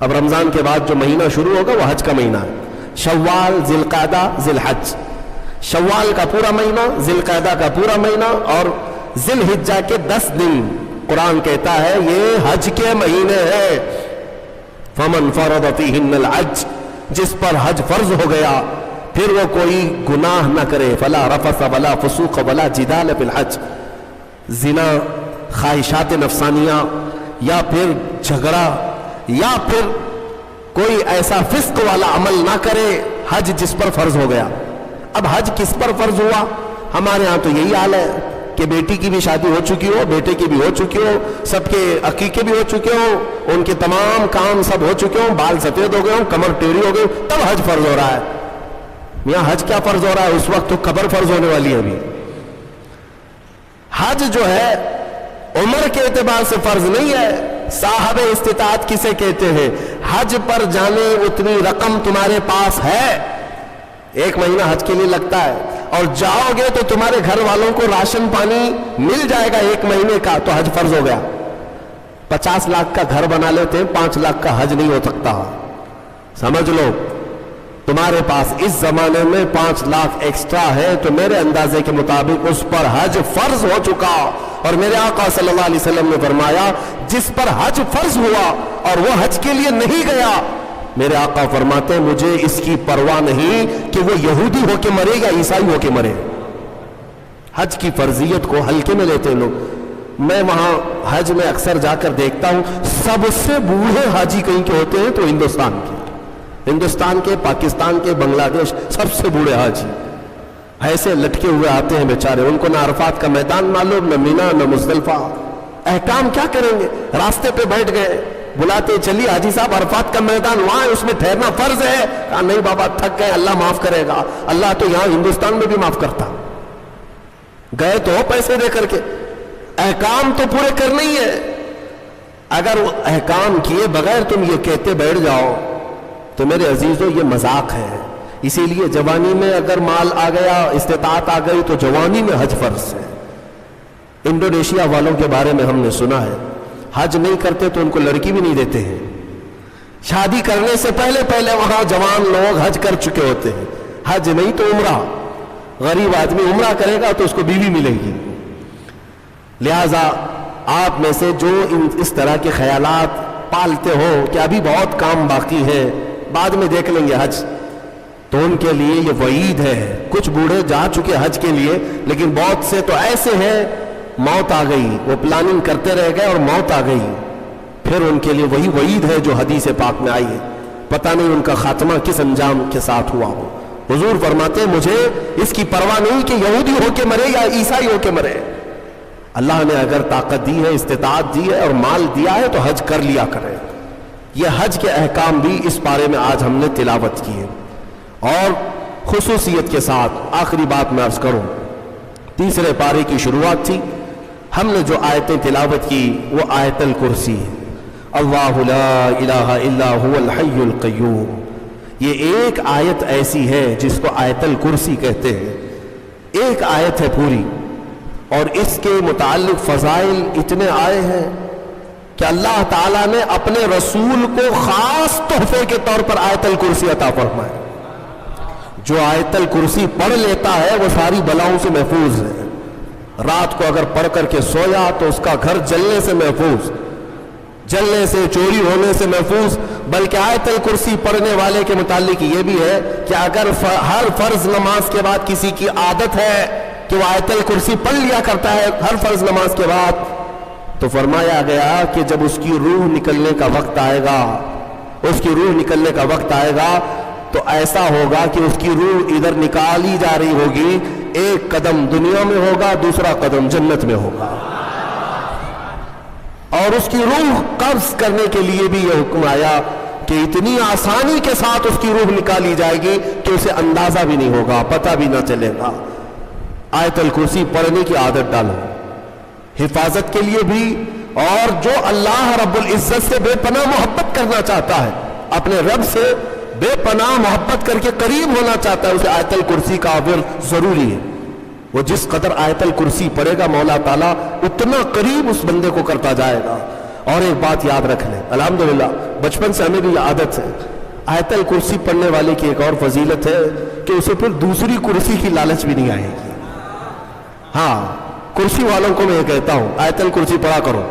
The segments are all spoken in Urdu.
اب رمضان کے بعد جو مہینہ شروع ہوگا وہ حج کا مہینہ ہے. شوال، ذی القعدہ، ذی الحج. شوال کا پورا مہینہ، ذی القعدہ کا پورا مہینہ اور ذی الحجہ کے 10 دن قرآن کہتا ہے یہ حج کے مہینے ہیں. فمن فرض فیہن الحج، جس پر حج فرض ہو گیا پھر وہ کوئی گناہ نہ کرے. فلا رفث ولا فسوق ولا جدال فی الحج. زنا، خواہشات نفسانیہ یا پھر جھگڑا یا پھر کوئی ایسا فسق والا عمل نہ کرے حج جس پر فرض ہو گیا. اب حج کس پر فرض ہوا؟ ہمارے ہاں تو یہی حال ہے کہ بیٹی کی بھی شادی ہو چکی ہو، بیٹے کی بھی ہو چکی ہو، سب کے عقیقے بھی ہو چکے ہوں، ان کے تمام کام سب ہو چکے ہوں، بال سفید ہو گئے ہوں، کمر ٹیڑھی ہو گئی، تب حج فرض ہو رہا ہے. یہاں حج کیا فرض ہو رہا ہے؟ اس وقت تو قبر فرض ہونے والی ہے. ابھی حج جو ہے عمر کے اعتبار سے فرض نہیں ہے. صاحب استطاعت کسے کہتے ہیں؟ حج پر جانے اتنی رقم تمہارے پاس ہے، 1 مہینہ حج کے لیے لگتا ہے، اور جاؤ گے تو تمہارے گھر والوں کو راشن پانی مل جائے گا 1 مہینے کا، تو حج فرض ہو گیا. 50 لاکھ کا گھر بنا لیتے ہیں، 5 لاکھ کا حج نہیں ہو سکتا. سمجھ لو تمہارے پاس اس زمانے میں 5 لاکھ ایکسٹرا ہے تو میرے اندازے کے مطابق اس پر حج فرض ہو چکا. اور میرے آقا صلی اللہ علیہ وسلم نے فرمایا جس پر حج فرض ہوا اور وہ حج کے لیے نہیں گیا، میرے آقا فرماتے ہیں مجھے اس کی پرواہ نہیں کہ وہ یہودی ہو کے مرے یا عیسائی ہو کے مرے. حج کی فرضیت کو ہلکے میں لیتے ہیں لوگ. میں وہاں حج میں اکثر جا کر دیکھتا ہوں سب سے بوڑھے حاجی کہیں کے ہوتے ہیں تو ہندوستان کے، پاکستان کے، بنگلہ دیش، سب سے بوڑھے حاجی ایسے لٹکے ہوئے آتے ہیں بیچارے. ان کو نہ عرفات کا میدان معلوم، نہ مینا، نہ مزدلفہ. احکام کیا کریں گے؟ راستے پہ بیٹھ گئے، بلاتے چلیے حاجی صاحب عرفات کا میدان وہاں ہے، اس میں ٹھہرنا فرض ہے. کہا نہیں بابا تھک گئے، اللہ معاف کرے گا. اللہ تو یہاں ہندوستان میں بھی معاف کرتا. گئے تو پیسے دے کر کے، احکام تو پورے کرنے ہی ہے. اگر احکام کیے بغیر تم یہ کہتے بیٹھ جاؤ تو میرے عزیزو یہ مذاق ہے. اسی لیے جوانی میں اگر مال آ گیا، استطاعت آ گئی تو جوانی میں حج فرض ہے. انڈونیشیا والوں کے بارے میں ہم نے سنا ہے حج نہیں کرتے تو ان کو لڑکی بھی نہیں دیتے ہیں. شادی کرنے سے پہلے وہاں جوان لوگ حج کر چکے ہوتے ہیں. حج نہیں تو عمرہ. غریب آدمی عمرہ کرے گا تو اس کو بیوی ملے گی. لہذا آپ میں سے جو اس طرح کے خیالات پالتے ہو کہ ابھی بہت کام باقی ہے، بعد میں دیکھ لیں گے حج، تو ان کے لیے یہ وعید ہے. کچھ بوڑھے جا چکے حج کے لیے، لیکن بہت سے تو ایسے ہیں موت آ گئی، وہ پلاننگ کرتے رہ گئے اور موت آ گئی. پھر ان کے لیے وہی وعید ہے جو حدیث پاک میں آئی ہے. پتہ نہیں ان کا خاتمہ کس انجام کے ساتھ ہوا ہو. حضور فرماتے ہیں مجھے اس کی پرواہ نہیں کہ یہودی ہو کے مرے یا عیسائی ہو کے مرے. اللہ نے اگر طاقت دی ہے، استطاعت دی ہے اور مال دیا ہے تو حج کر لیا کرے. یہ حج کے احکام بھی اس بارے میں آج ہم نے تلاوت کی ہے. اور خصوصیت کے ساتھ آخری بات میں عرض کروں، 3 پارے کی شروعات تھی، ہم نے جو آیتیں تلاوت کی وہ آیت الکرسی ہے. اللہ لا الہ الا هو الحی القیوم. یہ ایک آیت ایسی ہے جس کو آیت الکرسی کہتے ہیں. ایک آیت ہے پوری، اور اس کے متعلق فضائل اتنے آئے ہیں کہ اللہ تعالیٰ نے اپنے رسول کو خاص تحفے کے طور پر آیت الکرسی عطا فرمائے. جو آیت الکرسی پڑھ لیتا ہے وہ ساری بلاؤں سے محفوظ ہے. رات کو اگر پڑھ کر کے سویا تو اس کا گھر جلنے سے محفوظ، جلنے سے، چوری ہونے سے محفوظ. بلکہ آیت الکرسی پڑھنے والے کے متعلق یہ بھی ہے کہ اگر ہر فرض نماز کے بعد کسی کی عادت ہے کہ وہ آیت الکرسی پڑھ لیا کرتا ہے ہر فرض نماز کے بعد، تو فرمایا گیا کہ جب اس کی روح نکلنے کا وقت آئے گا، اس کی روح نکلنے کا وقت آئے گا تو ایسا ہوگا کہ اس کی روح ادھر نکالی جا رہی ہوگی، ایک قدم دنیا میں ہوگا، دوسرا قدم جنت میں ہوگا. اور اس کی روح قبض کرنے کے لیے بھی یہ حکم آیا کہ اتنی آسانی کے ساتھ اس کی روح نکالی جائے گی کہ اسے اندازہ بھی نہیں ہوگا، پتہ بھی نہ چلے گا. آیت الکرسی پڑھنے کی عادت ڈالو، حفاظت کے لیے بھی، اور جو اللہ رب العزت سے بے پناہ محبت کرنا چاہتا ہے، اپنے رب سے بے پناہ محبت کر کے قریب ہونا چاہتا ہے، اسے آیت الکرسی کا ورد ضروری ہے. وہ جس قدر آیت الکرسی پڑھے گا مولا تعالیٰ اتنا قریب اس بندے کو کرتا جائے گا. اور ایک بات یاد رکھ لیں، الحمدللہ بچپن سے ہمیں بھی یہ عادت ہے، آیت الکرسی پڑھنے والے کی ایک اور فضیلت ہے کہ اسے پھر دوسری کرسی کی لالچ بھی نہیں آئے گی۔ ہاں، کرسی والوں کو میں یہ کہتا ہوں آیت الکرسی پڑھا کرو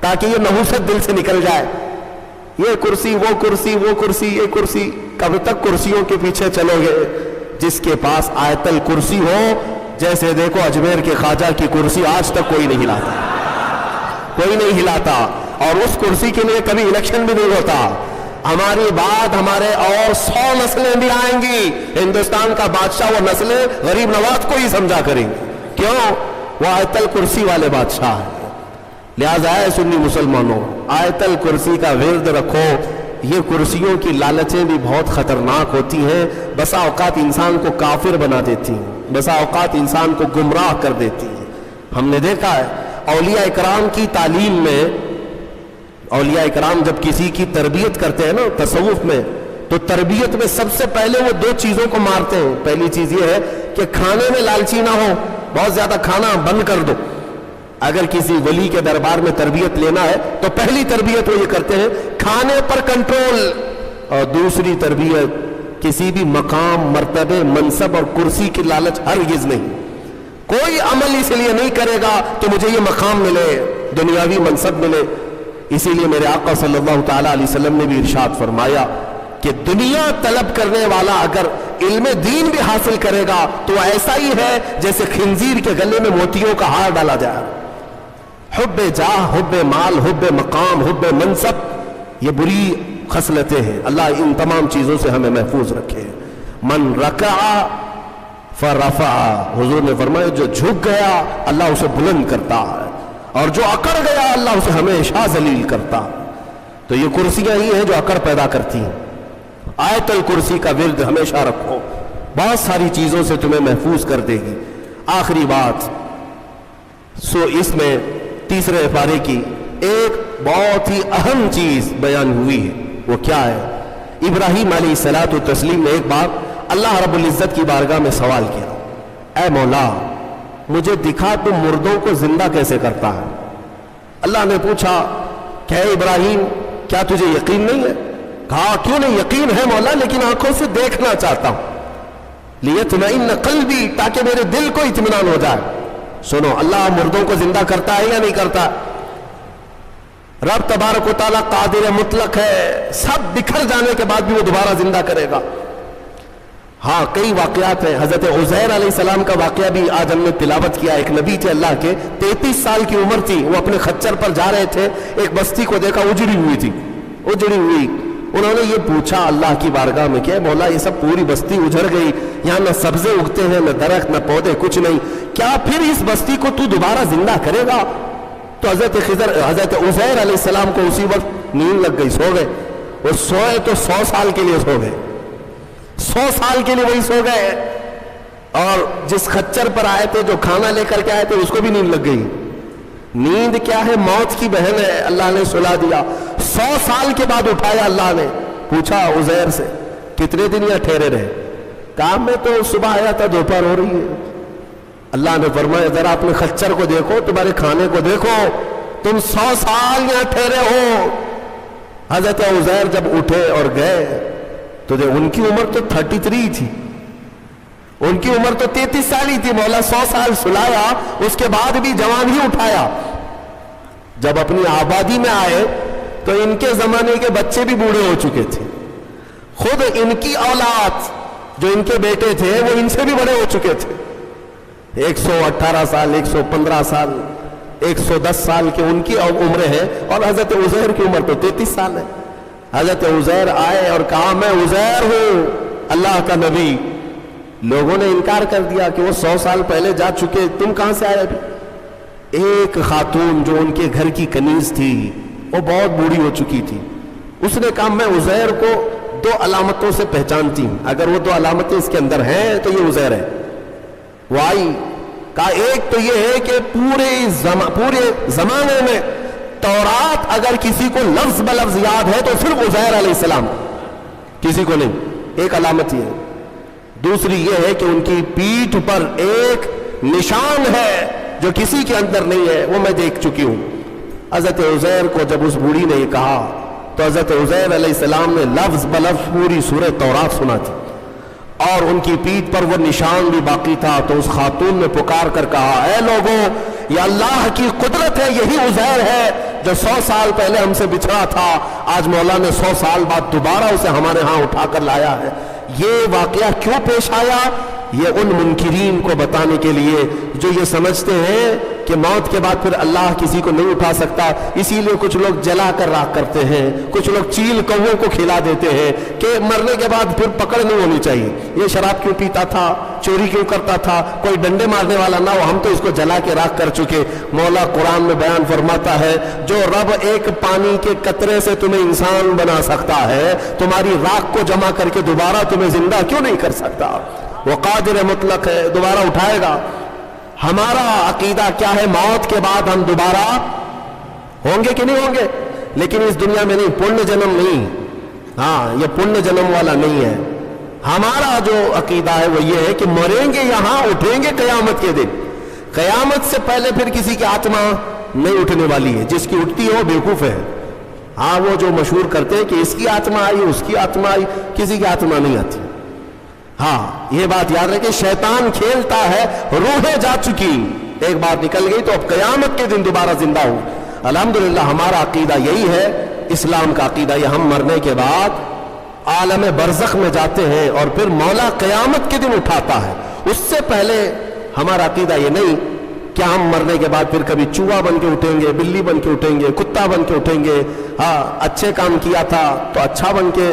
تاکہ یہ نحوست دل سے نکل جائے، یہ کرسی وہ کرسی وہ کرسی یہ کرسی، کب تک کرسیوں کے پیچھے چلو گے؟ جس کے پاس آیت الکرسی ہو، جیسے دیکھو اجمیر کے خواجہ کی کرسی آج تک کوئی نہیں ہلاتا، کوئی نہیں ہلاتا، اور اس کرسی کے لیے کبھی الیکشن بھی نہیں ہوتا۔ ہماری بات ہمارے اور 100 نسلیں بھی آئیں گی، ہندوستان کا بادشاہ وہ نسلیں غریب نواز کو ہی سمجھا کریں گی، کیوں؟ وہ آیت الکرسی والے بادشاہ ہیں۔ لہذا ہے سنی مسلمانوں، آیت الکرسی کا ورد رکھو۔ یہ کرسیوں کی لالچیں بھی بہت خطرناک ہوتی ہیں، بسا اوقات انسان کو کافر بنا دیتی ہیں، بسا اوقات انسان کو گمراہ کر دیتی ہیں۔ ہم نے دیکھا ہے اولیاء اکرام کی تعلیم میں، اولیاء اکرام جب کسی کی تربیت کرتے ہیں نا تصوف میں، تو تربیت میں سب سے پہلے وہ 2 چیزوں کو مارتے ہیں۔ پہلی چیز یہ ہے کہ کھانے میں لالچی نہ ہو، بہت زیادہ کھانا بند کر دو۔ اگر کسی ولی کے دربار میں تربیت لینا ہے تو پہلی تربیت وہ یہ کرتے ہیں کھانے پر کنٹرول، اور دوسری تربیت کسی بھی مقام، مرتبے، منصب اور کرسی کی لالچ ہرگز نہیں۔ کوئی عمل اس لیے نہیں کرے گا کہ مجھے یہ مقام ملے، دنیاوی منصب ملے۔ اسی لیے میرے آقا صلی اللہ تعالیٰ علیہ وسلم نے بھی ارشاد فرمایا کہ دنیا طلب کرنے والا اگر علم دین بھی حاصل کرے گا تو ایسا ہی ہے جیسے خنزیر کے گلے میں موتیوں کا ہار ڈالا جائے۔ حب جاہ، حب مال، حب مقام، حب منصب، یہ بری خصلتیں ہیں۔ اللہ ان تمام چیزوں سے ہمیں محفوظ رکھے۔ من رکع فرفع، حضور نے فرمایا جو جھک گیا اللہ اسے بلند کرتا ہے، اور جو اکڑ گیا اللہ اسے ہمیشہ ذلیل کرتا۔ تو یہ کرسیاں ہی ہیں جو اکڑ پیدا کرتی ہیں۔ آیت الکرسی کا ورد ہمیشہ رکھو، بہت ساری چیزوں سے تمہیں محفوظ کر دے گی۔ آخری بات، اس میں تیسرے پارے کی ایک بہت ہی اہم چیز بیان ہوئی ہے، وہ کیا ہے؟ ابراہیم علیہ الصلوۃ والتسلیم نے ایک بار اللہ رب العزت کی بارگاہ میں سوال کیا، اے مولا مجھے دکھا تو مردوں کو زندہ کیسے کرتا ہے؟ اللہ نے پوچھا کہ اے ابراہیم کیا تجھے یقین نہیں ہے؟ کہا کیوں نہیں، یقین ہے مولا، لیکن آنکھوں سے دیکھنا چاہتا ہوں، لیطمئن قلبی، تاکہ میرے دل کو اطمینان ہو جائے۔ سنو، اللہ مردوں کو زندہ کرتا ہے یا نہیں کرتا؟ رب تبارک و تعالیٰ قادر مطلق ہے، سب بکھر جانے کے بعد بھی وہ دوبارہ زندہ کرے گا۔ ہاں، کئی واقعات ہیں۔ حضرت عزیر علیہ السلام کا واقعہ بھی آج ہم نے تلاوت کیا۔ ایک نبی تھے اللہ کے، 33 سال کی عمر تھی، وہ اپنے خچر پر جا رہے تھے، ایک بستی کو دیکھا اجڑی ہوئی تھی، اجڑی ہوئی۔ انہوں نے یہ پوچھا اللہ کی بارگاہ میں کہ مولا یہ سب پوری بستی اجڑ گئی، یہاں نہ سبزے اگتے ہیں، نہ درخت، نہ پودے، کچھ نہیں، کیا پھر اس بستی کو تو دوبارہ زندہ کرے گا؟ تو حضرت عزیر علیہ السلام کو اسی وقت نیند لگ گئی، سو گئے۔ وہ سوئے تو 100 سال کے لیے سو گئے، 100 سال کے لیے وہی سو گئے۔ اور جس خچر پر آئے تھے، جو کھانا لے کر کے آئے تھے، اس کو بھی نیند لگ گئی۔ نیند کیا ہے؟ موت کی بہن ہے، اللہ نے سلا دیا۔ 100 سال کے بعد اٹھایا اللہ نے، پوچھا عزیر سے کتنے دن یہاں ٹھہرے رہے؟ کام میں تو صبح آیا تھا، دوپہر ہو رہی ہے۔ اللہ نے فرمایا ذرا اپنے خچر کو دیکھو، تمہارے کھانے کو دیکھو، تم 100 سال یہاں ٹھہرے ہو۔ حضرت عزیر جب اٹھے اور گئے تو ان کی عمر تو 33 تھی، ان کی عمر تو 33 سال ہی تھی۔ مولا 100 سال سلایا، اس کے بعد بھی جوان ہی اٹھایا۔ جب اپنی آبادی میں آئے تو ان کے زمانے کے بچے بھی بوڑھے ہو چکے تھے، خود ان کی اولاد جو ان کے بیٹے تھے وہ ان سے بھی بڑے ہو چکے تھے، 118 سال، 115 سال، 110 سال کے ان کی عمریں ہیں، اور حضرت عزیر کی عمر تو 33 سال ہے۔ حضرت عزیر آئے اور کہا میں عزیر ہوں، اللہ کا نبی۔ لوگوں نے انکار کر دیا کہ وہ 100 سال پہلے جا چکے، تم کہاں سے آئے ابھی؟ ایک خاتون جو ان کے گھر کی کنیز تھی، وہ بہت بوڑھی ہو چکی تھی، اس نے کہا میں عزیر کو 2 علامتوں سے پہچانتی ہوں، اگر وہ 2 علامتیں اس کے اندر ہیں تو یہ عزیر ہے۔ وہ آئی، کہا ایک تو یہ ہے کہ پورے زمانے میں تورات اگر کسی کو لفظ بلفظ یاد ہے تو صرف عزیر علیہ السلام، کسی کو نہیں، ایک علامت یہ ہے۔ دوسری یہ ہے کہ ان کی پیٹھ پر ایک نشان ہے جو کسی کے اندر نہیں ہے، وہ میں دیکھ چکی ہوں۔ حضرت عزیر کو جب اس بوڑھی نے یہ کہا تو حضرت عزیر علیہ السلام نے لفظ بلفظ پوری سورہ تورات سنا تھی، اور ان کی پیٹھ پر وہ نشان بھی باقی تھا۔ تو اس خاتون نے پکار کر کہا، اے لوگوں، یہ اللہ کی قدرت ہے، یہی عزیر ہے جو 100 سال پہلے ہم سے بچھڑا تھا، آج مولا نے 100 سال بعد دوبارہ اسے ہمارے ہاں اٹھا کر لایا ہے۔ یہ واقعہ کیوں پیش آیا؟ یہ ان منکرین کو بتانے کے لیے جو یہ سمجھتے ہیں کہ موت کے بعد پھر اللہ کسی کو نہیں اٹھا سکتا، اسی لیے کچھ لوگ جلا کر راکھ کرتے ہیں، کچھ لوگ چیل کووں کو کھلا دیتے ہیں کہ مرنے کے بعد پھر پکڑ نہیں ہونی چاہیے۔ یہ شراب کیوں پیتا تھا، چوری کیوں کرتا تھا، کوئی ڈنڈے مارنے والا نہ ہو، ہم تو اس کو جلا کے راکھ کر چکے۔ مولا قرآن میں بیان فرماتا ہے، جو رب ایک پانی کے قطرے سے تمہیں انسان بنا سکتا ہے، تمہاری راکھ کو جمع کر کے دوبارہ تمہیں زندہ کیوں نہیں کر سکتا؟ وہ قادر مطلق ہے، دوبارہ اٹھائے گا۔ ہمارا عقیدہ کیا ہے؟ موت کے بعد ہم دوبارہ ہوں گے کہ نہیں ہوں گے، لیکن اس دنیا میں نہیں، پنیہ جنم نہیں، ہاں یہ پنیہ جنم والا نہیں ہے۔ ہمارا جو عقیدہ ہے وہ یہ ہے کہ مریں گے یہاں، اٹھیں گے قیامت کے دن۔ قیامت سے پہلے پھر کسی کی آتما نہیں اٹھنے والی ہے، جس کی اٹھتی ہو بیوقوف ہے۔ ہاں وہ جو مشہور کرتے ہیں کہ اس کی آتما آئی، اس کی آتما آئی، کسی کی آتما نہیں آتی۔ ہاں یہ بات یاد رکھیں، شیطان کھیلتا ہے، روحیں جا چکی، ایک بار نکل گئی تو اب قیامت کے دن دوبارہ زندہ ہو۔ الحمدللہ ہمارا عقیدہ یہی ہے، اسلام کا عقیدہ یہ، ہم مرنے کے بعد عالم برزخ میں جاتے ہیں اور پھر مولا قیامت کے دن اٹھاتا ہے۔ اس سے پہلے ہمارا عقیدہ یہ نہیں کہ ہم مرنے کے بعد پھر کبھی چوہا بن کے اٹھیں گے، بلی بن کے اٹھیں گے، کتا بن کے اٹھیں گے، ہاں اچھے کام کیا تھا تو اچھا بن کے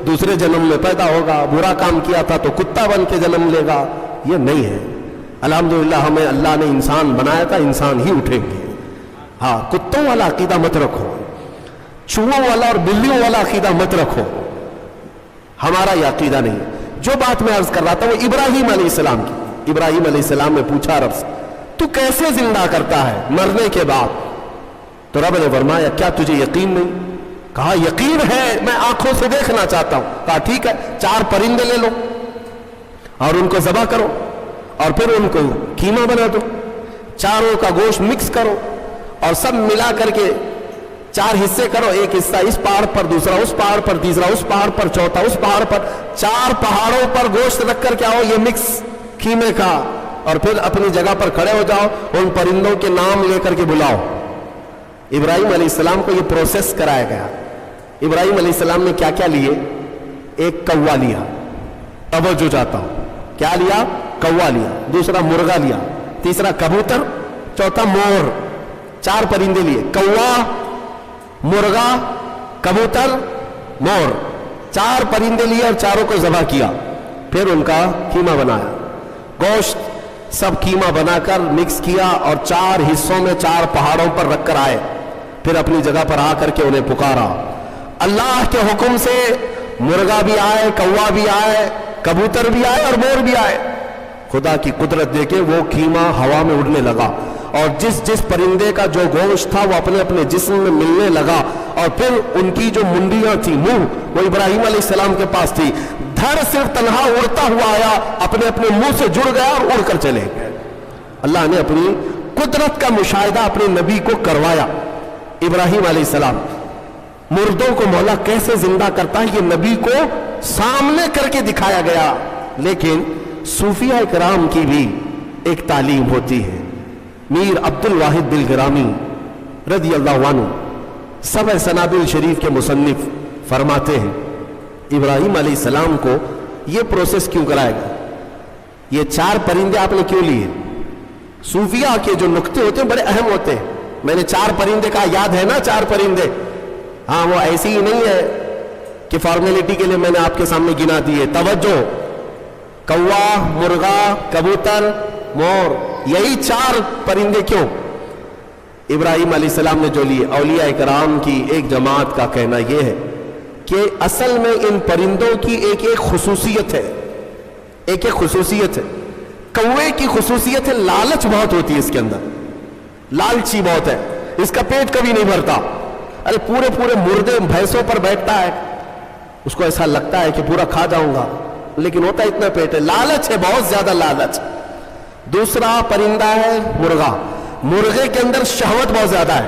دوسرے جنم میں پیدا ہوگا، برا کام کیا تھا تو کتا بن کے جنم لے گا، یہ نہیں ہے۔ الحمدللہ ہمیں اللہ نے انسان بنایا تھا، انسان ہی اٹھیں گے۔ ہاں کتوں والا عقیدہ مت رکھو، چوہوں والا اور بلیوں والا عقیدہ مت رکھو، ہمارا یہ عقیدہ نہیں۔ جو بات میں عرض کر رہا تھا وہ ابراہیم علیہ السلام کی۔ ابراہیم علیہ السلام نے پوچھا رب سے، تو کیسے زندہ کرتا ہے مرنے کے بعد؟ تو رب نے فرمایا، کیا تجھے یقین نہیں؟ کہا یقین ہے، میں آنکھوں سے دیکھنا چاہتا ہوں۔ کہا ٹھیک ہے، 4 پرندے لے لو اور ان کو ذبح کرو اور پھر ان کو قیمہ بنا دو، چاروں کا گوشت مکس کرو اور سب ملا کر کے 4 حصے کرو، ایک حصہ اس پہاڑ پر، دوسرا اس پہاڑ پر، تیسرا اس پہاڑ پر، چوتھا اس پہاڑ پر، 4 پہاڑوں پر گوشت رکھ کر کے آؤ، یہ مکس قیمے کا، اور پھر اپنی جگہ پر کھڑے ہو جاؤ، ان پرندوں کے نام لے کر کے بلاؤ۔ ابراہیم علیہ السلام کو یہ پروسیس کرایا گیا۔ ابراہیم علیہ السلام نے کیا کیا لیے؟ ایک کوا لیا، توجہ چاہتا ہوں، کیا لیا؟ کوا لیا، دوسرا مرغا لیا، تیسرا کبوتر، چوتھا مور، 4 پرندے لیے، کوا، مرغا، کبوتر، مور، 4 پرندے لیے اور چاروں کو ذبح کیا، پھر ان کا قیمہ بنایا، گوشت سب قیمہ بنا کر مکس کیا اور 4 حصوں میں 4 پہاڑوں پر رکھ کر آئے، پھر اپنی جگہ پر آ کر کے انہیں پکارا۔ اللہ کے حکم سے مرغا بھی آئے، کوا بھی آئے، کبوتر بھی آئے اور مور بھی آئے۔ خدا کی قدرت دیکھے وہ قیمہ ہوا میں اڑنے لگا اور جس پرندے کا جو گوشت تھا وہ اپنے اپنے جسم میں ملنے لگا، اور پھر ان کی جو منڈیاں تھی، منہ، وہ ابراہیم علیہ السلام کے پاس تھی، دھڑ صرف تنہا اڑتا ہوا آیا، اپنے اپنے منہ سے جڑ گیا اور اڑ کر چلے گئے۔ اللہ نے اپنی قدرت کا مشاہدہ اپنے نبی کو کروایا۔ ابراہیم علیہ السلام، مردوں کو مولا کیسے زندہ کرتا ہے یہ نبی کو سامنے کر کے دکھایا گیا۔ لیکن صوفیہ کرام کی بھی ایک تعلیم ہوتی ہے۔ میر عبد الواحد دلگرامی رضی اللہ عنہ سبع سنابل شریف کے مصنف فرماتے ہیں، ابراہیم علیہ السلام کو یہ پروسیس کیوں کرایا گیا؟ یہ 4 پرندے آپ نے کیوں لیے؟ صوفیہ کے جو نقطے ہوتے ہیں بڑے اہم ہوتے ہیں۔ میں نے 4 پرندے کہا، یاد ہے نا 4 پرندے؟ ہاں وہ ایسی ہی نہیں ہے کہ فارمیلٹی کے لیے میں نے آپ کے سامنے گنا دیے۔ توجہ، کوا، مرغا، کبوتر، مور، یہی 4 پرندے کیوں؟ ابراہیم علیہ السلام نے جو لیے، اولیاء کرام کی ایک جماعت کا کہنا یہ ہے کہ اصل میں ان پرندوں کی ایک خصوصیت ہے، ایک خصوصیت ہے۔ کوے کی خصوصیت ہے لالچ بہت ہوتی ہے اس کے اندر، لالچی بہت ہے، اس کا پیٹ کبھی نہیں بھرتا۔ ارے پورے مردے بھینسوں پر بیٹھتا ہے، اس کو ایسا لگتا ہے کہ پورا کھا جاؤں گا، لیکن ہوتا اتنا پیٹ ہے، لالچ ہے، بہت زیادہ لالچ۔ دوسرا پرندہ ہے مرغا، مرغے کے اندر شہوت بہت زیادہ ہے،